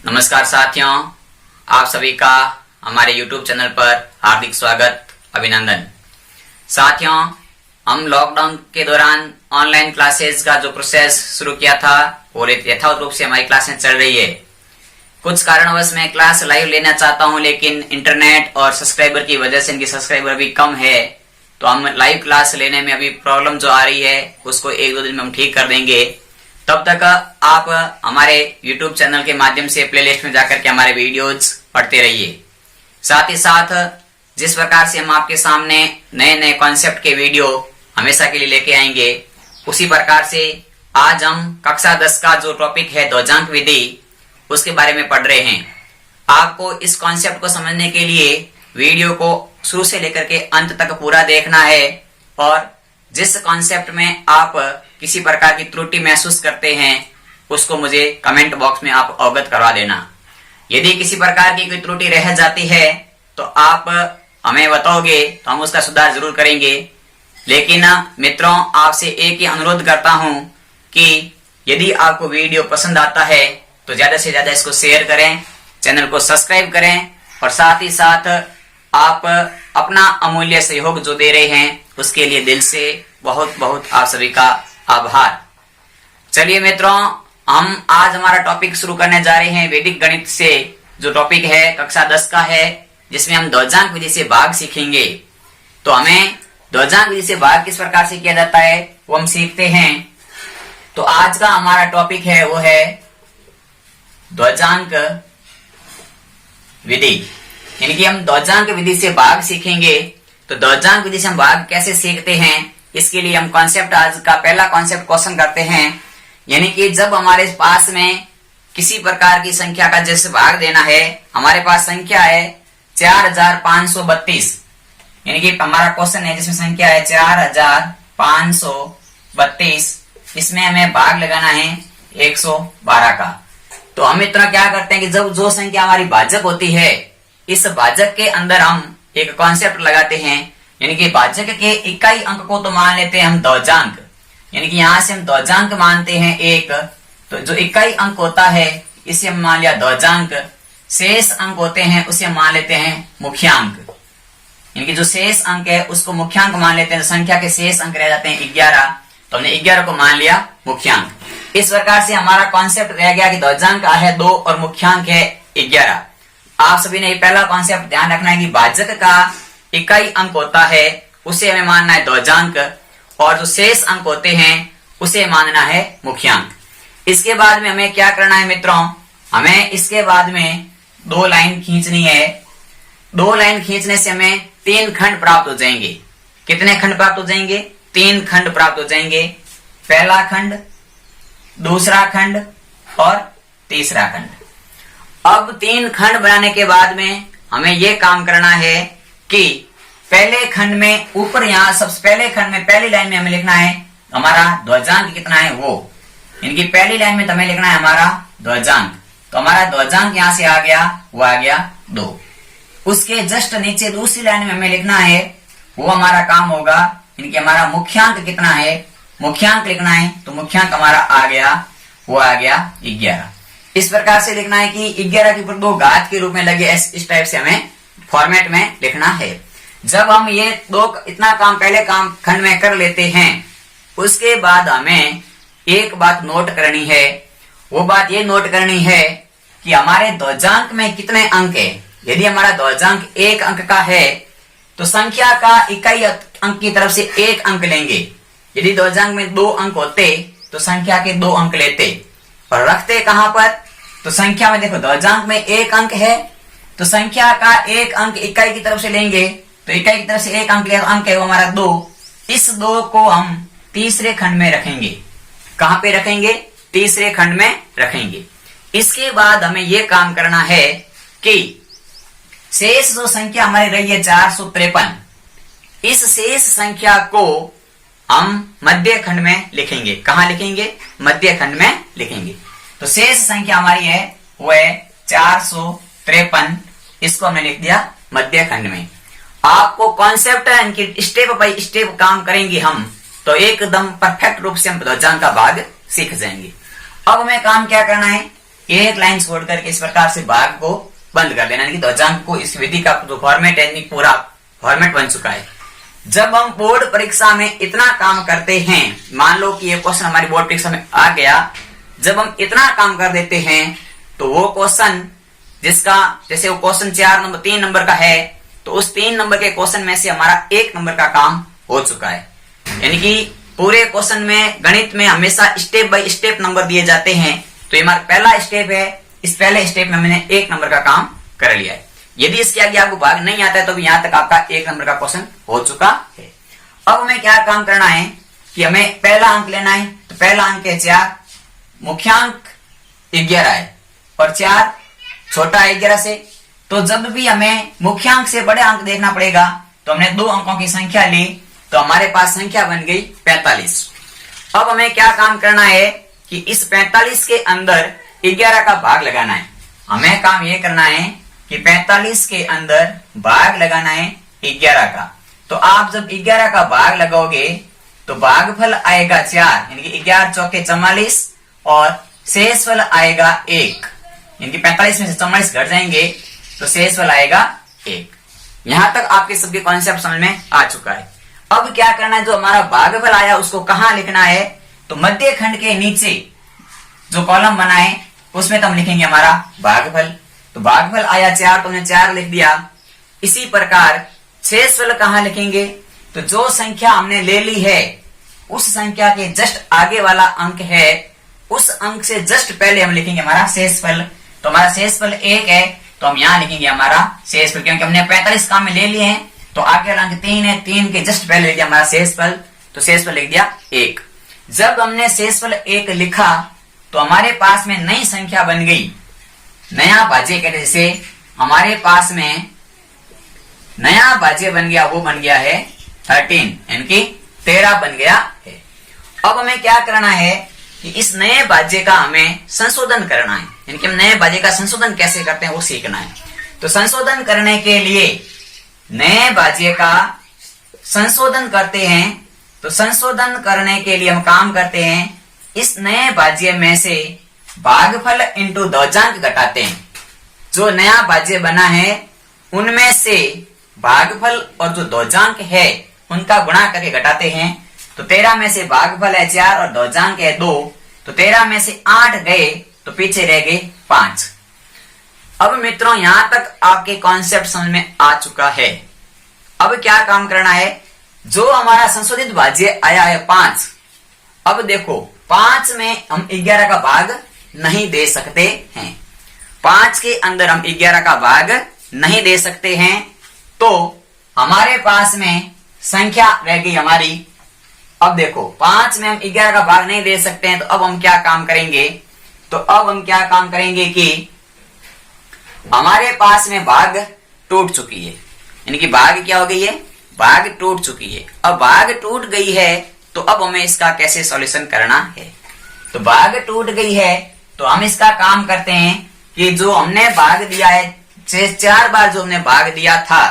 नमस्कार साथियों, आप सभी का हमारे YouTube चैनल पर हार्दिक स्वागत, अभिनंदन। साथियों, हम लॉकडाउन के दौरान ऑनलाइन क्लासेस का जो प्रोसेस शुरू किया था और यथावत रूप से हमारी क्लासें चल रही है। कुछ कारणवश मैं क्लास लाइव लेना चाहता हूं, लेकिन इंटरनेट और सब्सक्राइबर की वजह से इनकी सब्सक्राइबर अभी कम है, तो हम लाइव क्लास लेने में अभी प्रॉब्लम जो आ रही है उसको 1-2 दिन में हम ठीक कर देंगे। तब तक आप हमारे YouTube चैनल के माध्यम से प्लेलिस्ट में जाकर के हमारे वीडियोज पढ़ते रहिए। साथ ही साथ जिस प्रकार से हम आपके सामने नए नए कॉन्सेप्ट के वीडियो हमेशा के लिए लेके आएंगे, उसी प्रकार से आज हम कक्षा 10 का जो टॉपिक है ध्वजांक विधि, उसके बारे में पढ़ रहे हैं। आपको इस कॉन्सेप्ट को समझने के लिए वीडियो को शुरू से लेकर के अंत तक पूरा देखना है, और जिस कॉन्सेप्ट में आप किसी प्रकार की त्रुटि महसूस करते हैं उसको मुझे कमेंट बॉक्स में आप अवगत करवा देना। यदि किसी प्रकार की कोई त्रुटि रह जाती है तो आप हमें बताओगे तो हम उसका सुधार जरूर करेंगे। लेकिन मित्रों, आपसे एक ही अनुरोध करता हूं कि यदि आपको वीडियो पसंद आता है तो ज्यादा से ज्यादा इसको शेयर करें, चैनल को सब्सक्राइब करें, और साथ ही साथ आप अपना अमूल्य सहयोग जो दे रहे हैं उसके लिए दिल से बहुत बहुत आप सभी का आभार। चलिए मित्रों, हम आज हमारा टॉपिक शुरू करने जा रहे हैं वैदिक गणित से, जो टॉपिक है कक्षा 10 का है, जिसमें हम ध्वजांक विधि से भाग सीखेंगे। तो हमें ध्वजांक विधि से भाग किस प्रकार से किया जाता है वो हम सीखते हैं। तो आज का हमारा टॉपिक है वो है ध्वजांक विधि, यानी कि हम ध्वजांक विधि से भाग सीखेंगे। तो ध्वजांक विधि से हम भाग कैसे सीखते हैं, इसके लिए हम कॉन्सेप्ट, आज का पहला कॉन्सेप्ट क्वेश्चन करते हैं। यानी कि जब हमारे पास में किसी प्रकार की संख्या का जैसे भाग देना है, हमारे पास संख्या है 4532, यानी कि हमारा क्वेश्चन है जिसमें संख्या है 4532, इसमें हमें भाग लगाना है 112 का। तो हम इतना क्या करते हैं कि जब जो संख्या हमारी भाजक होती है, इस भाजक के अंदर हम एक कॉन्सेप्ट लगाते हैं, यानी कि भाजक के इकाई अंक को तो मान लेते हैं हम ध्वजांक, यानी कि यहां से हम ध्वजांक मानते हैं 1, तो जो इकाई अंक होता है इसे हम मान लिया ध्वजांक। शेष अंक होते हैं उसे हम मान लेते हैं मुख्यांक, यानी कि जो शेष अंक है उसको मुख्यांक मान लेते हैं। संख्या के शेष अंक रह जाते हैं 11, तो हमने 11 को मान लिया मुख्यांक। इस प्रकार से हमारा कॉन्सेप्ट रह गया कि ध्वजांक है 2 और मुख्यांक है 11। आप सभी ने पहला कॉन्सेप्ट ध्यान रखना है कि भाजक का इकाई अंक होता है उसे हमें मानना है ध्वजांक, और जो शेष अंक होते हैं उसे मानना है मुख्यांक। इसके बाद में हमें क्या करना है मित्रों, हमें इसके बाद में 2 लाइन खींचनी है। 2 लाइन खींचने से हमें 3 खंड प्राप्त हो जाएंगे। कितने खंड प्राप्त हो जाएंगे? 3 खंड प्राप्त हो जाएंगे। पहला खंड, दूसरा खंड और तीसरा खंड। अब 3 खंड बनाने के बाद में हमें यह काम करना है कि पहले खंड में ऊपर, यहां सबसे पहले खंड में पहली लाइन में हमें लिखना है हमारा ध्वजांक कितना है वो, यानी कि पहली लाइन में तो हमें लिखना है हमारा ध्वजांक। तो हमारा ध्वजांक यहां से आ गया, वो आ गया 2। उसके जस्ट नीचे दूसरी लाइन में हमें लिखना है, वो हमारा काम होगा, यानी कि हमारा मुख्यांक कितना है, मुख्यांक लिखना है। तो मुख्यांक हमारा आ गया, वो आ गया 11। इस प्रकार से लिखना है कि 11 के ऊपर 2 घात के रूप में लगे, इस टाइप से हमें फॉर्मेट में लिखना है। जब हम ये 2 इतना काम पहले काम खंड में कर लेते हैं, उसके बाद हमें एक बात नोट करनी है। वो बात ये नोट करनी है कि हमारे ध्वजांक में कितने अंक है। यदि हमारा ध्वजांक 1 अंक का है तो संख्या का इकाई अंक की तरफ से 1 अंक लेंगे। यदि ध्वजांक में 2 अंक होते तो संख्या के 2 अंक लेते, और रखते कहां पर? तो संख्या में देखो, ध्वजांक में 1 अंक है तो संख्या का 1 अंक इकाई की तरफ से लेंगे, तो इकाई की तरफ से 1 अंक लिया, अंक है वो हमारा 2। इस 2 को हम तीसरे खंड में रखेंगे। कहां पे रखेंगे? तीसरे खंड में रखेंगे। इसके बाद हमें यह काम करना है कि शेष जो संख्या हमारी रही है 453, इस शेष संख्या को हम मध्य खंड में लिखेंगे। कहां लिखेंगे? मध्य खंड में लिखेंगे। तो शेष संख्या हमारी है वो है 453, इसको हमने लिख दिया मध्य खंड में। आपको कॉन्सेप्ट है इनकी स्टेप बाय स्टेप काम करेंगे हम, तो एकदम परफेक्ट रूप से हम ध्वजांक का भाग सीख जाएंगे। अब हमें काम क्या करना है एक लाइन छोड़ करके इस प्रकार से भाग को बंद कर देना, यानी कि ध्वजांक को इस विधि का जो फॉर्मेट है पूरा फॉर्मेट बन चुका है। जब हम बोर्ड परीक्षा में इतना काम करते हैं, मान लो कि ये क्वेश्चन हमारी बोर्ड परीक्षा में आ गया, जब हम इतना काम कर देते हैं तो वो क्वेश्चन जिसका जैसे वो क्वेश्चन 3 नंबर का है, तो उस 3 नंबर के क्वेश्चन में से हमारा 1 नंबर का काम हो चुका है। यानी कि पूरे क्वेश्चन में गणित में हमेशा स्टेप बाय स्टेप नंबर दिए जाते हैं, तो ये हमारा पहला स्टेप है, इस पहले स्टेप में मैंने 1 नंबर का काम कर लिया है। यदि इसके आगे आपको भाग नहीं आता है तो भी यहां तक आपका 1 नंबर का क्वेश्चन हो चुका है। अब हमें क्या काम करना है कि हमें पहला अंक लेना है, तो पहला अंक है 4, मुख्यांक 11 है और 4 छोटा है 11 से, तो जब भी हमें मुख्यांक से बड़े अंक देखना पड़ेगा तो हमने 2 अंकों की संख्या ली, तो हमारे पास संख्या बन गई 45। अब हमें क्या काम करना है कि इस 45 के अंदर 11 का भाग लगाना है। हमें काम ये करना है कि 45 के अंदर भाग लगाना है 11 का। तो आप जब 11 का भाग लगाओगे तो भागफल आएगा 4, यानी कि 11 चौके 44 और शेषफल आएगा 1, यानी कि 45 में से 44 घट जाएंगे तो शेषफल आएगा 1। यहां तक आपके सबके कॉन्सेप्ट समझ में आ चुका है। अब क्या करना है, जो हमारा भागफल आया उसको कहां लिखना है, तो मध्य खंड के नीचे जो कॉलम बना है उसमें तो हम लिखेंगे हमारा भागफल। तो भागफल आया 4 तो हमने 4 लिख दिया। इसी प्रकार शेषफल कहां लिखेंगे, तो जो संख्या हमने ले ली है उस संख्या के जस्ट आगे वाला अंक है, उस अंक से जस्ट पहले हम लिखेंगे हमारा शेषफल। तो हमारा शेषफल 1 है तो हम यहां लिखेंगे हमारा शेषफल, क्योंकि हमने 45 काम में ले लिए हैं, तो आगे वाला अंक 3 है, 3 के जस्ट पहले लिख दिया हमारा शेषफल, तो शेषफल लिख दिया 1। जब हमने शेषफल 1 लिखा तो हमारे पास में नई संख्या बन गई, नया भाज्य कहते जैसे हमारे पास में नया भाज्य बन गया, वो बन गया है 13, यानी कि 13 बन गया है। अब हमें क्या करना है कि इस नए भाज्य का हमें संशोधन करना है, यानी कि हम नए भाज्य का संशोधन कैसे करते हैं वो सीखना है। तो संशोधन करने के लिए नए भाज्य का संशोधन करते हैं, तो संशोधन करने के लिए हम काम करते हैं, इस नए भाज्य में से भागफल इंटू ध्वजांक घटाते हैं। जो नया भाज्य बना है उनमें से भागफल और जो ध्वजांक है उनका गुणा करके घटाते हैं। तो 13 में से भागफल है 4 और ध्वजांक है 2, तो 13 में से 8 गए तो पीछे रह गए 5। अब मित्रों यहां तक आपके कॉन्सेप्ट समझ में आ चुका है। अब क्या काम करना है, जो हमारा संशोधित भाज्य आया है 5, अब देखो 5 में हम 11 का भाग नहीं दे सकते हैं, 5 के अंदर हम 11 का भाग नहीं दे सकते हैं, तो हमारे पास में संख्या रह गई हमारी। अब देखो 5 में हम 11 का भाग नहीं दे सकते हैं, तो अब हम क्या काम करेंगे, तो अब हम क्या काम करेंगे कि हमारे पास में भाग टूट चुकी है, यानी कि भाग क्या हो गई है, भाग टूट चुकी है। अब भाग टूट गई है तो अब हमें इसका कैसे सॉल्यूशन करना है, तो भाग टूट गई है तो हम इसका काम करते हैं कि जो हमने भाग दिया है 4 बार जो हमने भाग दिया था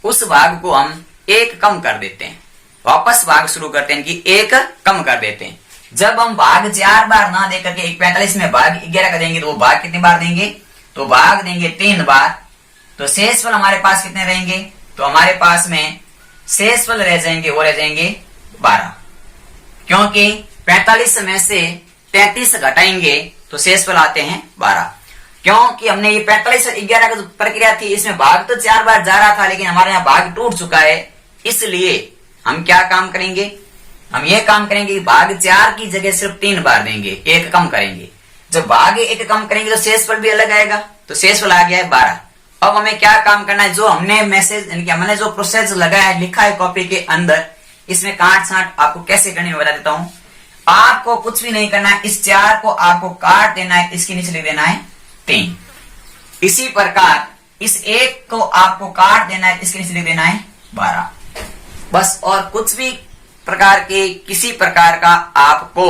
उस भाग को हम 1 कम कर देते हैं, वापस भाग शुरू करते हैं कि 1 कम कर देते हैं। जब हम भाग 4 बार ना दे करके 45 में भाग 11 का देंगे तो वो भाग कितने बार देंगे, तो भाग देंगे 3 बार। तो शेषफल हमारे पास कितने रहेंगे, तो हमारे पास में शेषफल रह जाएंगे, वो रह जाएंगे 12, क्योंकि 45 में से 33 घटाएंगे तो शेषफल आते हैं 12। क्योंकि हमने ये 45 और 11 का जो प्रक्रिया थी इसमें भाग तो 4 बार जा रहा था, लेकिन हमारे यहाँ भाग टूट चुका है, इसलिए हम क्या काम करेंगे, हम ये काम करेंगे कि भाग 4 की जगह सिर्फ 3 बार देंगे, 1 कम करेंगे। जब भाग 1 कम करेंगे तो शेषफल भी अलग आएगा, तो शेषफल आ गया है 12। अब हमें क्या काम करना है, जो हमने मैसेज यानी कि हमने जो प्रोसेस लगाया है लिखा है कॉपी के अंदर, इसमें काट छांट आपको कैसे करनी है बता देता हूं। आपको कुछ भी नहीं करना है, इस 4 को आपको काट देना है, इसके नीचे लिख देना है 3। इसी प्रकार इस 1 को आपको काट देना है, इसके नीचे लिख देना है 12। बस और कुछ भी प्रकार के किसी प्रकार का आपको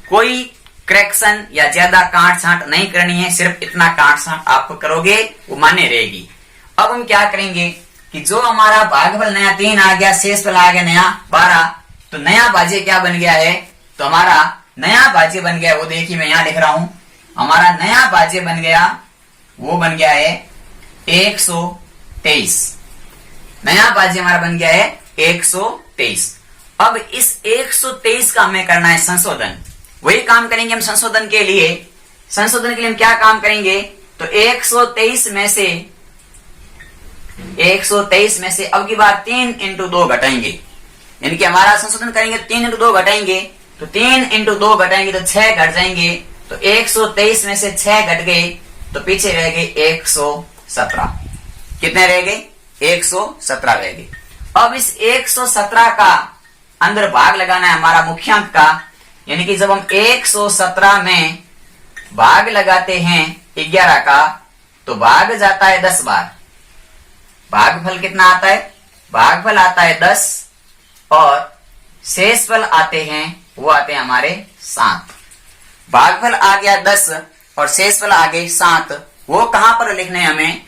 कोई करेक्शन या ज्यादा काट छांट नहीं करनी है, सिर्फ इतना काट छांट आपको करोगे वो मान्य रहेगी। अब हम क्या करेंगे कि जो हमारा भागफल नया 3 आ गया, शेषफल आ गया नया 12, तो नया भाज्य क्या बन गया है, तो हमारा नया भाज्य बन गया, वो देखिए मैं यहां लिख रहा हूं हमारा नया भाज्य बन गया, वो बन गया है 123। नया भाज्य हमारा बन गया है 123। अब इस 123 का हमें करना है संशोधन। वही काम करेंगे हम संशोधन के लिए। संशोधन के लिए हम क्या काम करेंगे, तो 123 में से अब की बार 3 इंटू 2 घटाएंगे, यानी कि हमारा संशोधन करेंगे 3 इंटू 2 घटाएंगे, तो 3 इंटू 2 घटाएंगे तो 6 घट जाएंगे। तो 123 में से 6 घट गए तो पीछे रह गए 117। कितने रह गए, 117 रह गए। अब इस 117 का अंदर भाग लगाना है हमारा मुख्यांक का, यानी कि जब हम 117 में भाग लगाते हैं 11 का तो भाग जाता है 10 बार। भागफल कितना आता है, भागफल आता है 10 और शेषफल आते हैं, वो आते हैं हमारे 7। भागफल आ गया 10 और शेषफल आ गए 7। वो कहां पर लिखने हैं हमें,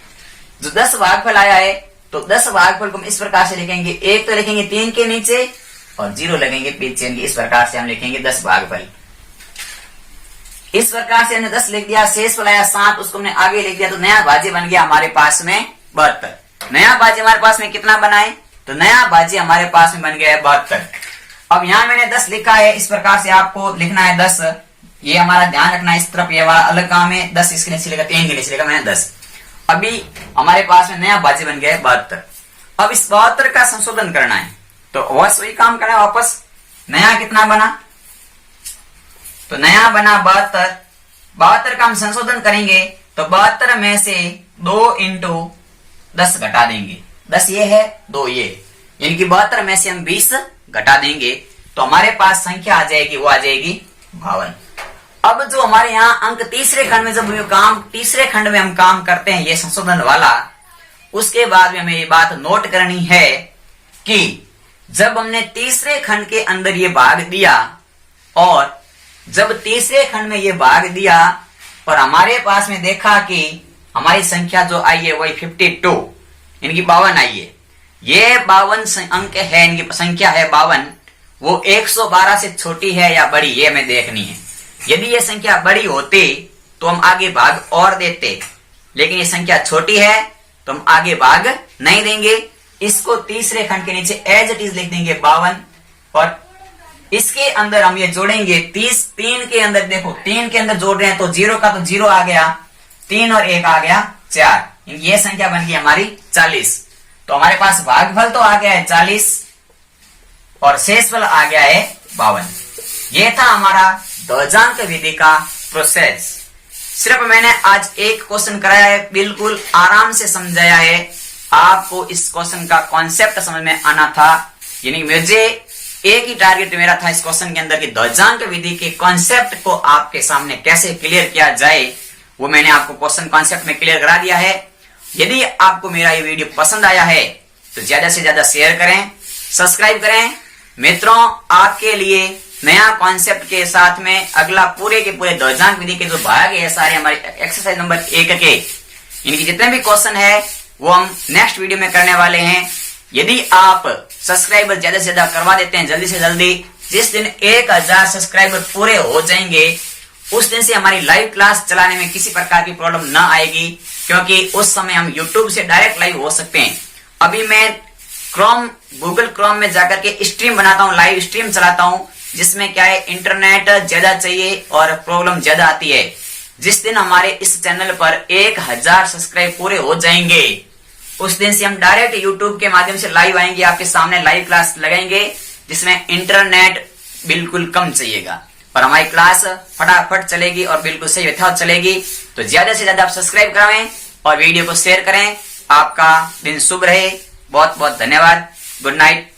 जो 10 भागफल आया है तो 10 भागफल को हम इस प्रकार से लिखेंगे, एक तो लिखेंगे 3 के नीचे और 0 लगेंगे पीछे। इस प्रकार से हम लिखेंगे 10 भागफल। इस प्रकार से हमने 10 लिख दिया, शेषफल आया 7, उसको हमने आगे लिख दिया, तो नया भाज्य बन गया हमारे पास में 72। नया भाज्य हमारे पास में कितना बना है, तो नया भाज्य हमारे पास में बन गया है 72। अब यहां मैंने 10 लिखा है, इस प्रकार से आपको लिखना है 10। ये हमारा ध्यान रखना है, इस तरफ ये वाला अलग काम है, 10 इसके नीचे लिखा, 3 के नीचे लिखा मैंने 10। अभी हमारे पास में नया भाज्य बन गया है 72। अब इस 72 का संशोधन करना है, तो वही काम करना है वापस। नया कितना बना, तो नया बना 72। 72 का हम संशोधन करेंगे तो 72 में से 2 इंटू 10 घटा देंगे। 10 ये है, 2 ये, यानी कि 72 में से हम 20 घटा देंगे तो हमारे पास संख्या आ जाएगी, वो आ जाएगी 52। अब जो हमारे यहाँ अंक तीसरे खंड में, जब तीसरे खंड में हम काम करते हैं ये संशोधन वाला, उसके बाद में हमें ये बात नोट करनी है कि जब हमने तीसरे खंड के अंदर ये भाग दिया और जब तीसरे खंड में ये भाग दिया और हमारे पास में देखा कि हमारी संख्या जो आई है वही 52, इनकी 52 आई है। ये 52 अंक है, इनकी संख्या है 52। वो 112 से छोटी है या बड़ी, ये हमें देखनी है। यदि ये संख्या बड़ी होती तो हम आगे भाग और देते, लेकिन ये संख्या छोटी है तो हम आगे भाग नहीं देंगे। इसको तीसरे खंड के नीचे एज इट इज लिख देंगे 52 और इसके अंदर हम ये जोड़ेंगे 30। 3 के अंदर देखो, 3 के अंदर जोड़ रहे हैं तो 0 का तो 0 आ गया, 3 और 1 आ गया 4, ये संख्या बन गई हमारी 40। तो हमारे पास भागफल तो आ गया है 40 और शेषफल आ गया है 52। ये था हमारा ध्वजांक विधि का प्रोसेस। सिर्फ मैंने आज एक क्वेश्चन कराया है, बिल्कुल आराम से समझाया है। आपको इस क्वेश्चन का कॉन्सेप्ट समझ में आना था, यानी मुझे एक ही टारगेट मेरा था इस क्वेश्चन के अंदर कि ध्वजांक विधि के कॉन्सेप्ट को आपके सामने कैसे क्लियर किया जाए, वो मैंने आपको क्वेश्चन कॉन्सेप्ट में क्लियर करा दिया है। यदि आपको मेरा ये वीडियो पसंद आया है तो ज्यादा से ज्यादा शेयर करें, सब्सक्राइब करें। मित्रों, आपके लिए नया कॉन्सेप्ट के साथ में अगला पूरे के पूरे ध्वजांक विधि के जो भाग है सारे हमारे एक्सरसाइज नंबर 1 के, इनकी जितने भी क्वेश्चन है वो हम नेक्स्ट वीडियो में करने वाले हैं। यदि आप सब्सक्राइबर ज्यादा से ज्यादा करवा देते हैं जल्दी से जल्दी, जिस दिन 1000 सब्सक्राइबर पूरे हो जाएंगे उस दिन से हमारी लाइव क्लास चलाने में किसी प्रकार की प्रॉब्लम ना आएगी, क्योंकि उस समय हम यूट्यूब से डायरेक्ट लाइव हो सकते हैं। अभी मैं गूगल क्रोम में जाकर के स्ट्रीम बनाता हूँ, लाइव स्ट्रीम चलाता हूँ, जिसमें क्या है इंटरनेट ज्यादा चाहिए और प्रॉब्लम ज्यादा आती है। जिस दिन हमारे इस चैनल पर 1000 सब्सक्राइब पूरे हो जाएंगे उस दिन से हम डायरेक्ट यूट्यूब के माध्यम से लाइव आएंगे, आपके सामने लाइव क्लास लगाएंगे, जिसमें इंटरनेट बिल्कुल कम चाहिएगा और हमारी क्लास फटाफट चलेगी और बिल्कुल सही यथावत चलेगी। तो ज्यादा से ज्यादा आप सब्सक्राइब कराएं और वीडियो को शेयर करें। आपका दिन शुभ रहे। बहुत बहुत धन्यवाद। Good night.